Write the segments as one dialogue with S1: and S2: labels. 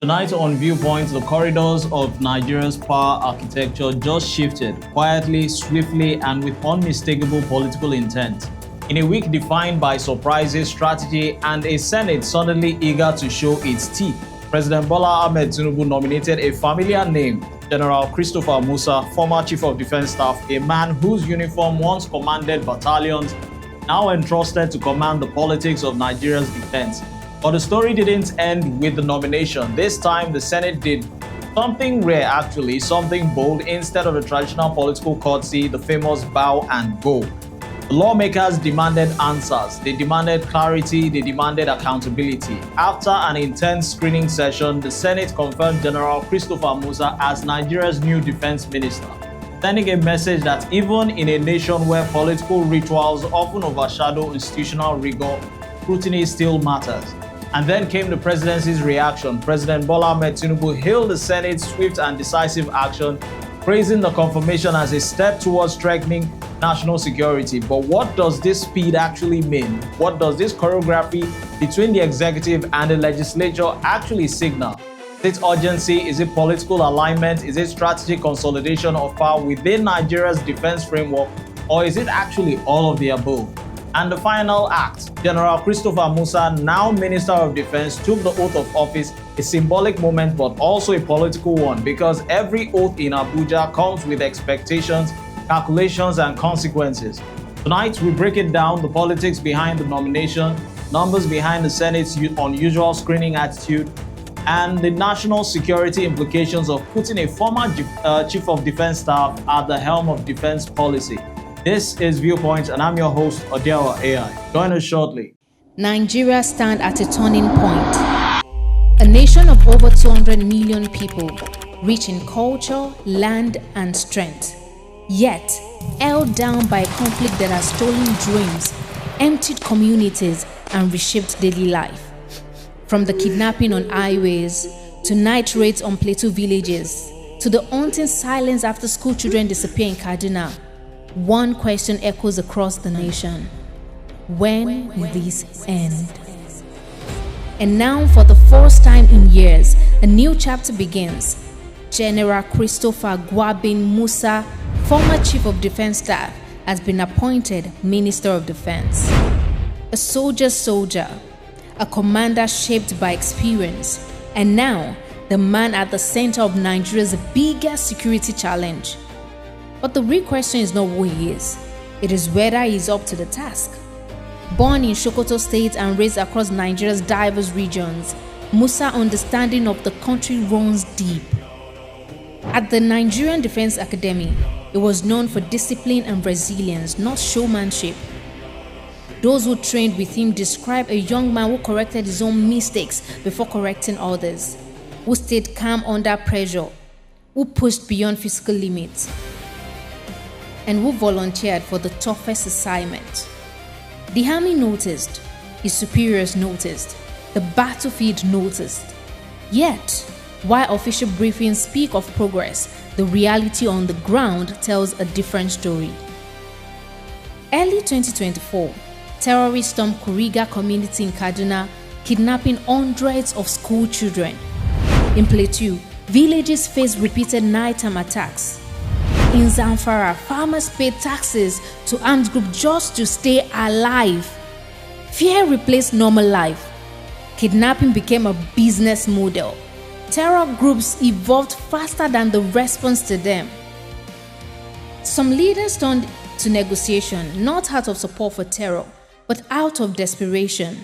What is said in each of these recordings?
S1: Tonight on Viewpoint, the corridors of Nigeria's power architecture just shifted quietly, swiftly, and with unmistakable political intent. In a week defined by surprises, strategy, and a Senate suddenly eager to show its teeth, President Bola Ahmed Tinubu nominated a familiar name, General Christopher Musa, former Chief of Defense Staff, a man whose uniform once commanded battalions, now entrusted to command the politics of Nigeria's defense. But the story didn't end with the nomination. This time, the Senate did something rare, actually, something bold. Instead of the traditional political courtesy, the famous bow and go. The lawmakers demanded answers. They demanded clarity. They demanded accountability. After an intense screening session, the Senate confirmed General Christopher Musa as Nigeria's new defense minister, sending a message that even in a nation where political rituals often overshadow institutional rigor, scrutiny still matters. And then came the presidency's reaction. President Bola Ahmed Tinubu hailed the Senate's swift and decisive action, praising the confirmation as a step towards strengthening national security. But what does this speed actually mean? What does this choreography between the executive and the legislature actually signal? Is it urgency? Is it political alignment? Is it strategic consolidation of power within Nigeria's defense framework? Or is it actually all of the above? And the final act, General Christopher Musa, now Minister of Defense, took the oath of office, a symbolic moment but also a political one, because every oath in Abuja comes with expectations, calculations, and consequences. Tonight, we break it down, the politics behind the nomination, numbers behind the Senate's unusual screening attitude, and the national security implications of putting a former Chief of Defense Staff at the helm of defense policy. This is Viewpoint, and I'm your host, Odiawa AI. Join us shortly.
S2: Nigeria stands at a turning point. A nation of over 200 million people, rich in culture, land, and strength, yet held down by a conflict that has stolen dreams, emptied communities, and reshaped daily life. From the kidnapping on highways, to night raids on plateau villages, to the haunting silence after school children disappear in Kaduna, one question echoes across the nation: when will this end? And now, for the first time in years, a new chapter begins. General Christopher Musa, former Chief of Defense Staff, has been appointed Minister of Defense. A soldier's soldier, a commander shaped by experience, and now the man at the center of Nigeria's biggest security challenge. But the real question is not who he is. It is whether he is up to the task. Born in Sokoto State and raised across Nigeria's diverse regions, Musa's understanding of the country runs deep. At the Nigerian Defense Academy, he was known for discipline and resilience, not showmanship. Those who trained with him describe a young man who corrected his own mistakes before correcting others, who stayed calm under pressure, who pushed beyond physical limits, and who volunteered for the toughest assignment. The army noticed, his superiors noticed, the battlefield noticed. Yet, while official briefings speak of progress, the reality on the ground tells a different story. Early 2024, terrorists stormed Kuriga community in Kaduna, kidnapping hundreds of school children. In Plateau, villages faced repeated nighttime attacks. In Zamfara, farmers paid taxes to armed groups just to stay alive. Fear replaced normal life. Kidnapping became a business model. Terror groups evolved faster than the response to them. Some leaders turned to negotiation, not out of support for terror, but out of desperation.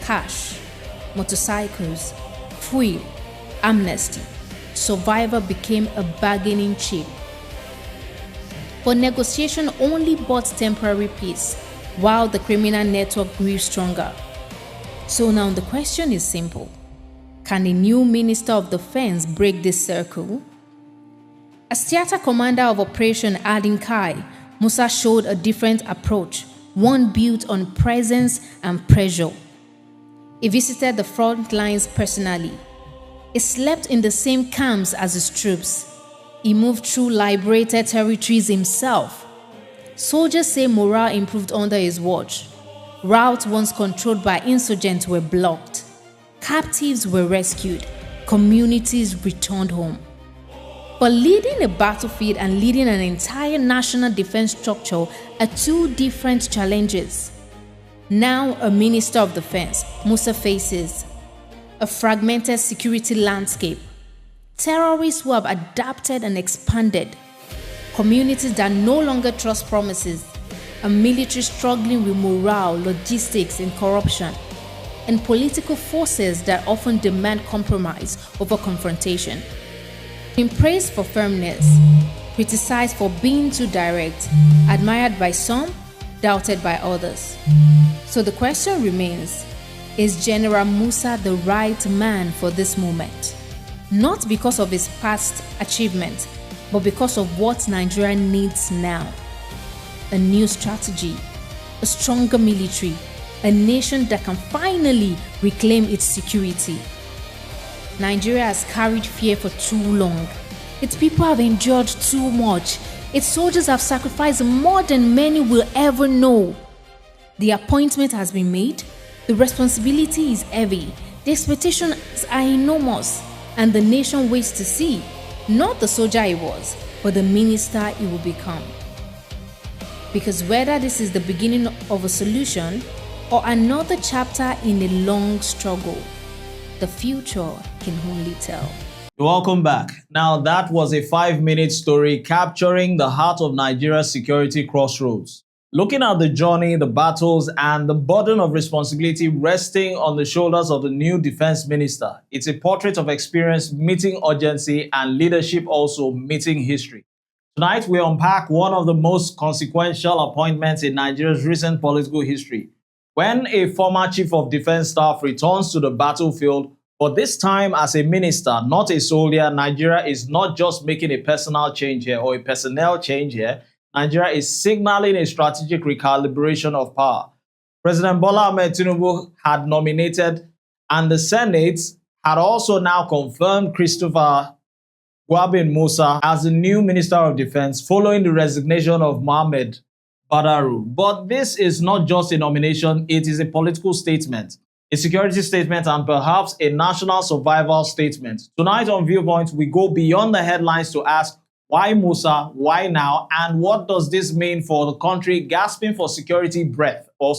S2: Cash, motorcycles, fuel, amnesty. Survivor became a bargaining chip. But negotiation only bought temporary peace, while the criminal network grew stronger. So now the question is simple: can a new Minister of Defense break this circle? As theater commander of Operation Adinkai, Musa showed a different approach, one built on presence and pressure. He visited the front lines personally. He slept in the same camps as his troops. He moved through liberated territories himself. Soldiers say morale improved under his watch. Routes once controlled by insurgents were blocked. Captives were rescued. communities returned home. But leading a battlefield and leading an entire national defense structure are two different challenges. Now, a Minister of Defense, Musa, faces a fragmented security landscape, terrorists who have adapted and expanded, communities that no longer trust promises, a military struggling with morale, logistics, and corruption, and political forces that often demand compromise over confrontation. Been praised for firmness, criticized for being too direct, admired by some, doubted by others. So the question remains, is General Musa the right man for this moment? Not because of his past achievements, but because of what Nigeria needs now. A new strategy, a stronger military, a nation that can finally reclaim its security. Nigeria has carried fear for too long. Its people have endured too much. Its soldiers have sacrificed more than many will ever know. The appointment has been made. The responsibility is heavy. The expectations are enormous. And the nation waits to see, not the soldier he was, but the minister he will become. Because whether this is the beginning of a solution or another chapter in a long struggle, the future can only tell.
S1: Welcome back. Now, that was a 5-minute story capturing the heart of Nigeria's security crossroads. Looking at the journey, the battles, and the burden of responsibility resting on the shoulders of the new defense minister, it's a portrait of experience meeting urgency and leadership also meeting history. Tonight, we unpack one of the most consequential appointments in Nigeria's recent political history. When a former chief of defense staff returns to the battlefield, but this time as a minister, not a soldier, Nigeria is not just making a personal change here or a personnel change here. Nigeria is signaling a strategic recalibration of power. President Bola Ahmed Tinubu had nominated, and the Senate had also now confirmed Christopher Musa as the new Minister of Defense following the resignation of Mohammed Badaru. But this is not just a nomination, it is a political statement, a security statement, and perhaps a national survival statement. Tonight on Viewpoint, we go beyond the headlines to ask, why Musa? Why now? And what does this mean for the country gasping for security breath or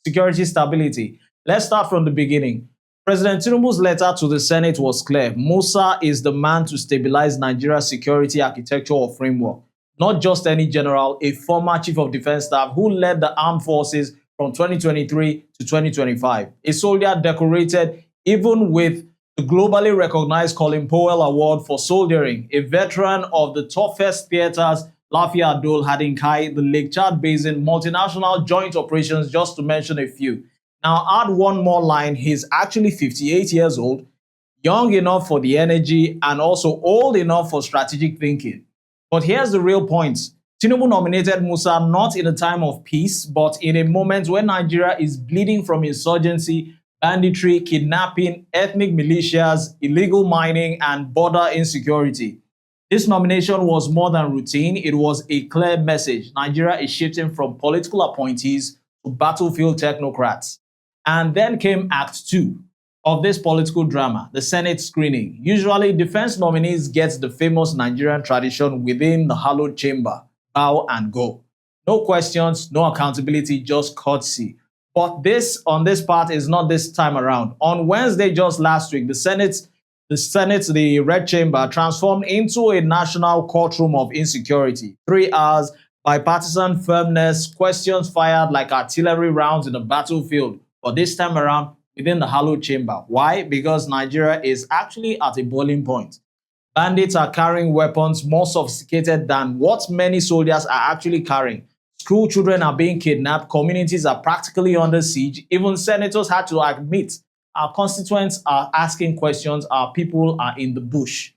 S1: security stability? Let's start from the beginning. President Tinubu's letter to the Senate was clear. Musa is the man to stabilize Nigeria's security architecture or framework. Not just any general, a former chief of defense staff who led the armed forces from 2023 to 2025. A soldier decorated even with the globally recognized Colin Powell Award for soldiering, a veteran of the toughest theaters, Lafia Adol, Hadinkai, the Lake Chad Basin, multinational joint operations, just to mention a few. Now, add one more line, he's actually 58 years old, young enough for the energy, and also old enough for strategic thinking. But here's the real point. Tinubu nominated Musa not in a time of peace, but in a moment when Nigeria is bleeding from insurgency, banditry, kidnapping, ethnic militias, illegal mining, and border insecurity. This nomination was more than routine. It was a clear message. Nigeria is shifting from political appointees to battlefield technocrats. And then came Act 2 of this political drama, the Senate screening. Usually, defense nominees get the famous Nigerian tradition within the hallowed chamber, bow and go. No questions, no accountability, just courtesy. But this, on this part, is not this time around. On Wednesday, just last week, the Red Chamber, transformed into a national courtroom of insecurity. 3 hours, bipartisan firmness, questions fired like artillery rounds in a battlefield. But this time around, within the hallowed chamber. Why? Because Nigeria is actually at a boiling point. Bandits are carrying weapons more sophisticated than what many soldiers are actually carrying. School children are being kidnapped. Communities are practically under siege. Even senators had to admit our constituents are asking questions. Our people are in the bush.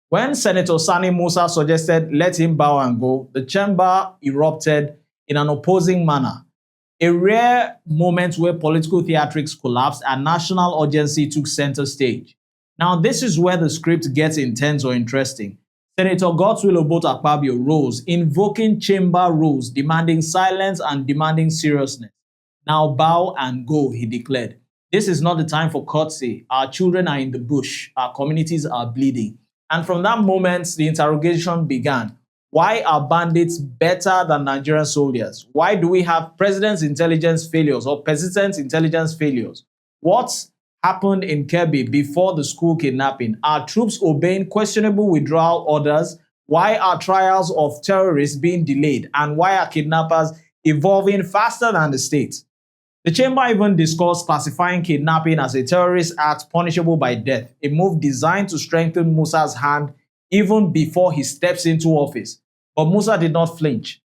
S1: When Senator Sani Musa suggested let him bow and go, the chamber erupted in an opposing manner. A rare moment where political theatrics collapsed and national urgency took center stage. Now, this is where the script gets intense or interesting. Senator Godswill Akpabio rose, invoking chamber rules, demanding silence and demanding seriousness. Now bow and go, he declared. This is not the time for courtesy. Our children are in the bush. Our communities are bleeding. And from that moment, the interrogation began. Why are bandits better than Nigerian soldiers? Why do we have president's intelligence failures or persistent intelligence failures? What happened in Kebbi before the school kidnapping? Are troops obeying questionable withdrawal orders? Why are trials of terrorists being delayed? And why are kidnappers evolving faster than the state? The chamber even discussed classifying kidnapping as a terrorist act punishable by death, a move designed to strengthen Musa's hand even before he steps into office. But Musa did not flinch.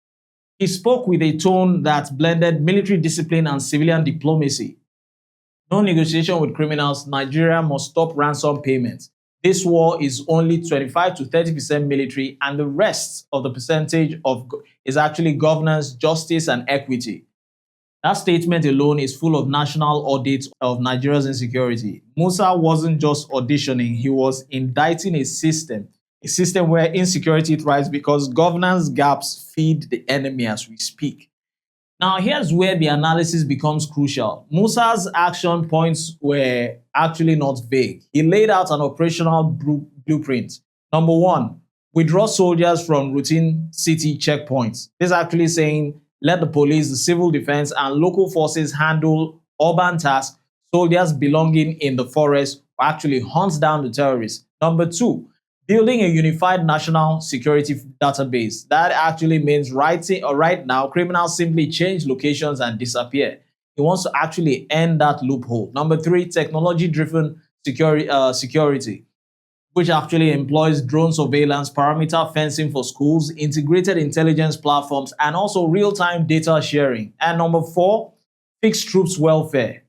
S1: He spoke with a tone that blended military discipline and civilian diplomacy. No negotiation with criminals. Nigeria must stop ransom payments. This war is only 25 to 30% military, and the rest of the percentage is actually governance, justice, and equity. That statement alone is full of national audits of Nigeria's insecurity. Musa wasn't just auditioning, he was indicting a system where insecurity thrives because governance gaps feed the enemy as we speak. Now, here's where the analysis becomes crucial. Musa's action points were actually not vague. He laid out an operational blueprint. Number one, withdraw soldiers from routine city checkpoints. This is actually saying let the police, the civil defense, and local forces handle urban tasks. Soldiers belonging in the forest will actually hunt down the terrorists. Number two, building a unified national security database. That actually means right now, criminals simply change locations and disappear. He wants to actually end that loophole. Number three, technology-driven security, which actually employs drone surveillance, parameter fencing for schools, integrated intelligence platforms, and also real-time data sharing. And number four, fixed troops welfare.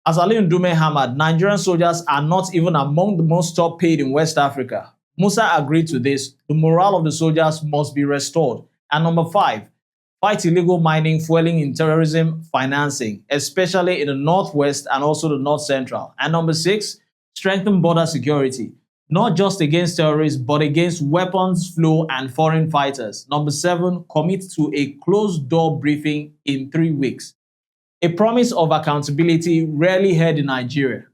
S1: As Ali Ndume hammered, Nigerian soldiers are not even among the most top paid in West Africa. Musa agreed to this. The morale of the soldiers must be restored. And number five, fight illegal mining, fueling in terrorism financing, especially in the Northwest and also the North Central. And number six, strengthen border security, not just against terrorists, but against weapons flow and foreign fighters. Number seven, commit to a closed-door briefing in 3 weeks. A promise of accountability rarely heard in Nigeria.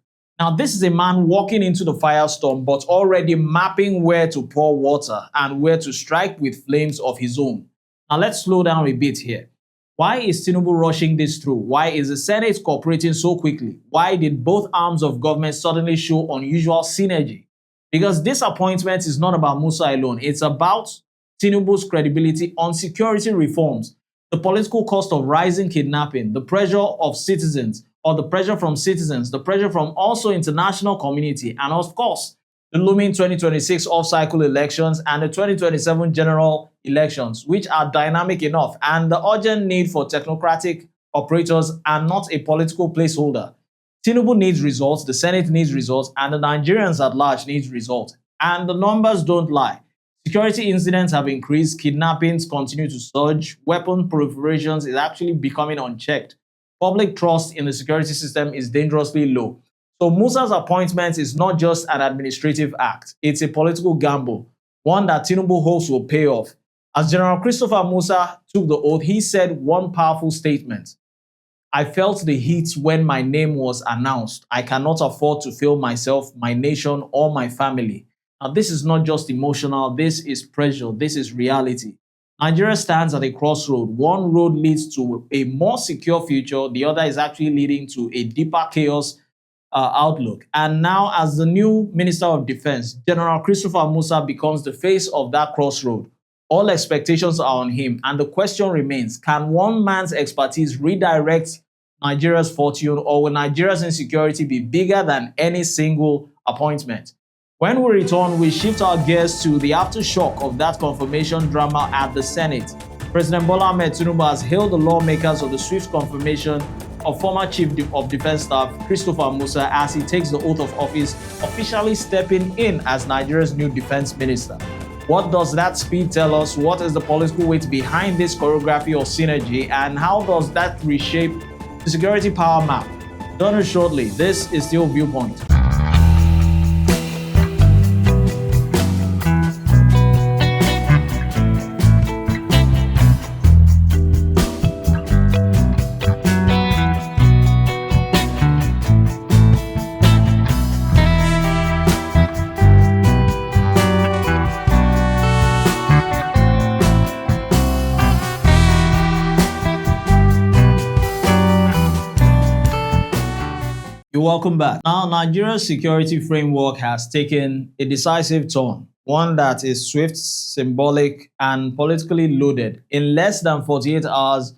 S1: Now, this is a man walking into the firestorm, but already mapping where to pour water and where to strike with flames of his own. Now, let's slow down a bit here. Why is Tinubu rushing this through? Why is the Senate cooperating so quickly? Why did both arms of government suddenly show unusual synergy? Because this appointment is not about Musa alone. It's about Tinubu's credibility on security reforms, the political cost of rising kidnapping, the pressure of citizens, or the pressure from citizens, the pressure from also international community, and of course, the looming 2026 off-cycle elections and the 2027 general elections, which are dynamic enough, and the urgent need for technocratic operators and not a political placeholder. Tinubu needs results, the Senate needs results, and the Nigerians at large needs results. And the numbers don't lie. Security incidents have increased, kidnappings continue to surge, weapon proliferations is actually becoming unchecked. Public trust in the security system is dangerously low. So Musa's appointment is not just an administrative act, it's a political gamble, one that Tinubu hopes will pay off. As General Christopher Musa took the oath, he said one powerful statement. I felt the heat when my name was announced. I cannot afford to fail myself, my nation, or my family. Now, this is not just emotional, this is pressure, this is reality. Nigeria stands at a crossroad. One road leads to a more secure future, the other is actually leading to a deeper chaos outlook. And now, as the new Minister of Defense, General Christopher Musa becomes the face of that crossroad. All expectations are on him, and the question remains, can one man's expertise redirect Nigeria's fortune, or will Nigeria's insecurity be bigger than any single appointment? When we return, we shift our gears to the aftershock of that confirmation drama at the Senate. President Bola Ahmed Tinubu has hailed the lawmakers of the swift confirmation of former Chief of Defense Staff Christopher Musa as he takes the oath of office, officially stepping in as Nigeria's new defense minister. What does that speed tell us? What is the political weight behind this choreography or synergy? And how does that reshape the security power map? Join us shortly. This is still Viewpoint. You're welcome back. Now, Nigeria's security framework has taken a decisive turn, one that is swift, symbolic, and politically loaded. In less than 48 hours,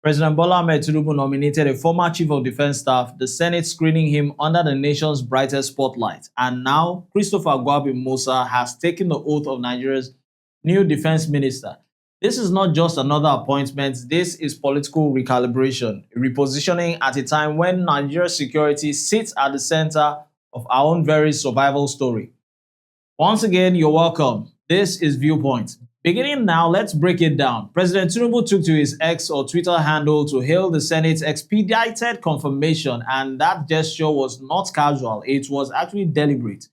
S1: President Bola Ahmed Tinubu nominated a former chief of defense staff, the Senate screening him under the nation's brightest spotlight. And now, Christopher Musa has taken the oath of Nigeria's new defense minister. This is not just another appointment, this is political recalibration, a repositioning at a time when Nigeria's security sits at the center of our own very survival story. Once again, you're welcome. This is Viewpoint. Beginning now, let's break it down. President Tinubu took to his X or Twitter handle to hail the Senate's expedited confirmation, and that gesture was not casual, it was actually deliberate.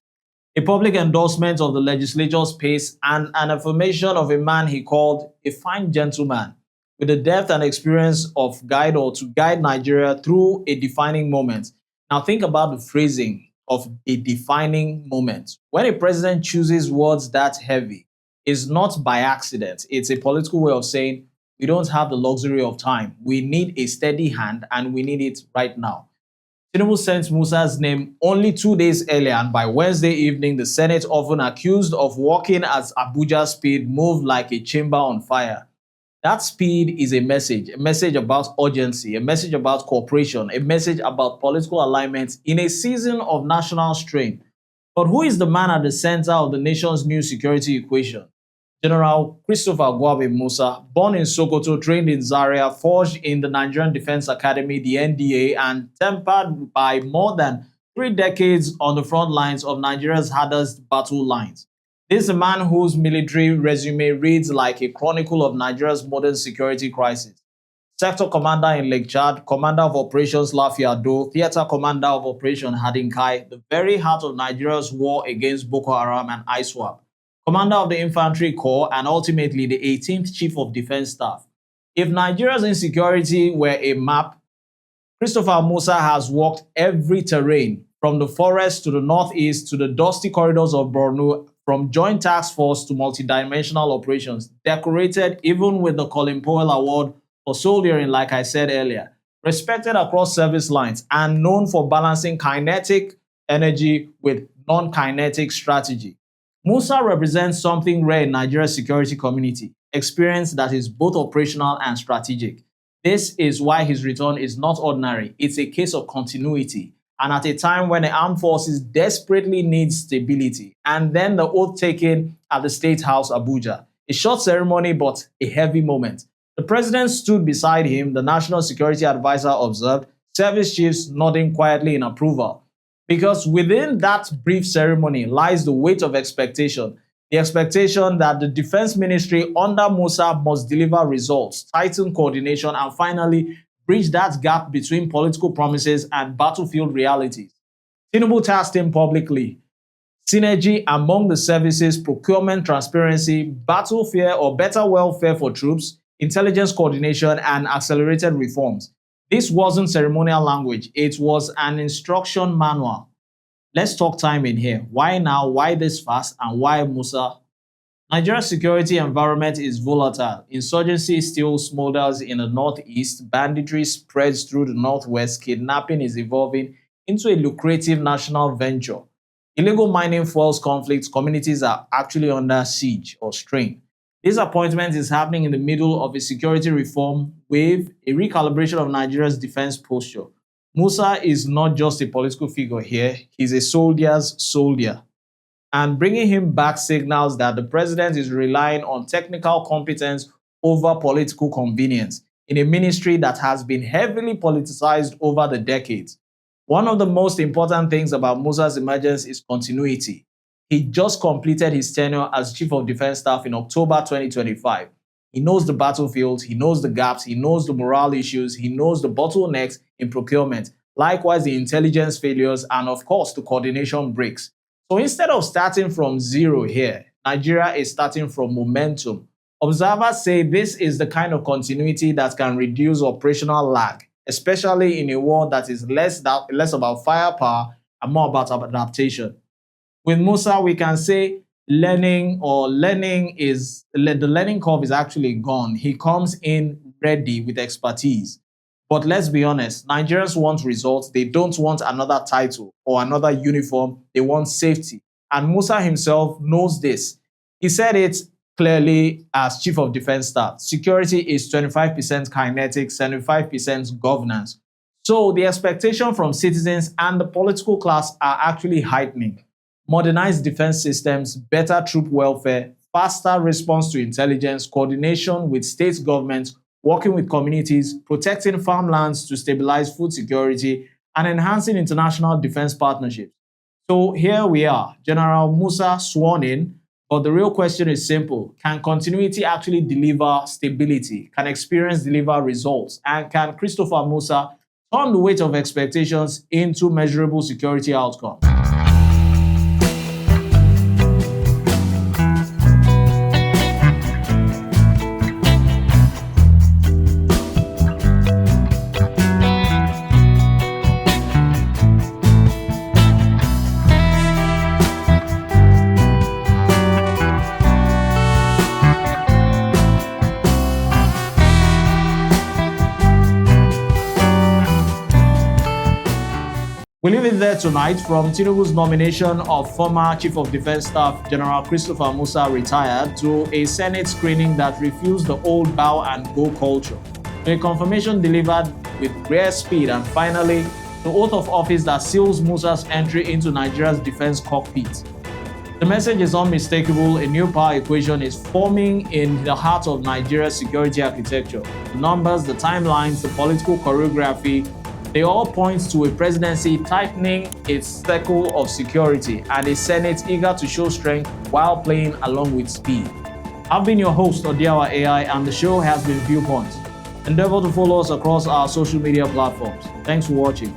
S1: A public endorsement of the legislature's pace and an affirmation of a man he called a fine gentleman with the depth and experience of to guide Nigeria through a defining moment. Now think about the phrasing of a defining moment. When a president chooses words that heavy, it's not by accident. It's a political way of saying we don't have the luxury of time. We need a steady hand and we need it right now. Tinubu sent Musa's name only 2 days earlier, and by Wednesday evening, the Senate, often accused of walking at Abuja speed, moved like a chamber on fire. That speed is a message about urgency, a message about cooperation, a message about political alignment in a season of national strain. But who is the man at the center of the nation's new security equation? General Christopher Musa, born in Sokoto, trained in Zaria, forged in the Nigerian Defense Academy, the NDA, and tempered by more than 3 decades on the front lines of Nigeria's hardest battle lines. This is a man whose military resume reads like a chronicle of Nigeria's modern security crisis. Sector Commander in Lake Chad, Commander of Operations Lafiado, Theater Commander of Operation Hadinkai, the very heart of Nigeria's war against Boko Haram and ISWAP. Commander of the Infantry Corps, and ultimately the 18th Chief of Defense Staff. If Nigeria's insecurity were a map, Christopher Musa has walked every terrain, from the forest to the northeast to the dusty corridors of Borno, from Joint Task Force to multidimensional operations, decorated even with the Colin Powell Award for soldiering, like I said earlier, respected across service lines, and known for balancing kinetic energy with non-kinetic strategy. Musa represents something rare in Nigeria's security community, experience that is both operational and strategic. This is why his return is not ordinary. It's a case of continuity, and at a time when the armed forces desperately need stability. And then the oath taken at the State House, Abuja. A short ceremony, but a heavy moment. The president stood beside him, the national security advisor observed, service chiefs nodding quietly in approval. Because within that brief ceremony lies the weight of expectation. The expectation that the defense ministry under Musa must deliver results, tighten coordination, and finally bridge that gap between political promises and battlefield realities. Tinubu tasked him publicly. Synergy among the services, procurement transparency, battle fear or better welfare for troops, intelligence coordination, and accelerated reforms. This wasn't ceremonial language, it was an instruction manual. Let's talk time in here. Why now? Why this fast? And why Musa? Nigeria's security environment is volatile. Insurgency still smolders in the northeast, banditry spreads through the northwest, kidnapping is evolving into a lucrative national venture. Illegal mining fuels conflicts, communities are actually under siege or strain. This appointment is happening in the middle of a security reform wave, a recalibration of Nigeria's defense posture. Musa is not just a political figure here, he's a soldier's soldier. And bringing him back signals that the president is relying on technical competence over political convenience in a ministry that has been heavily politicized over the decades. One of the most important things about Musa's emergence is continuity. He just completed his tenure as Chief of Defense Staff in October 2025. He knows the battlefield, he knows the gaps, he knows the morale issues, he knows the bottlenecks in procurement, likewise the intelligence failures, and of course the coordination breaks. So instead of starting from zero here, Nigeria is starting from momentum. Observers say this is the kind of continuity that can reduce operational lag, especially in a war that is less about firepower and more about adaptation. With Musa, we can say the learning curve is actually gone. He comes in ready with expertise. But let's be honest, Nigerians want results. They don't want another title or another uniform. They want safety. And Musa himself knows this. He said it clearly as Chief of Defense Staff. Security is 25% kinetic, 75% governance. So the expectation from citizens and the political class are actually heightening. Modernized defense systems, better troop welfare, faster response to intelligence, coordination with state governments, working with communities, protecting farmlands to stabilize food security, and enhancing international defense partnerships. So here we are, General Musa sworn in, but the real question is simple. Can continuity actually deliver stability? Can experience deliver results? And can Christopher Musa turn the weight of expectations into measurable security outcomes? We leave it there tonight. From Tinubu's nomination of former Chief of Defense Staff General Christopher Musa retired to a Senate screening that refused the old bow and go culture, to a confirmation delivered with rare speed, and finally, the oath of office that seals Musa's entry into Nigeria's defense cockpit. The message is unmistakable. A new power equation is forming in the heart of Nigeria's security architecture. The numbers, the timelines, the political choreography, they all point to a presidency tightening its circle of security and a Senate eager to show strength while playing along with speed. I've been your host, Odiawa AI, and the show has been Viewpoint. Endeavor to follow us across our social media platforms. Thanks for watching.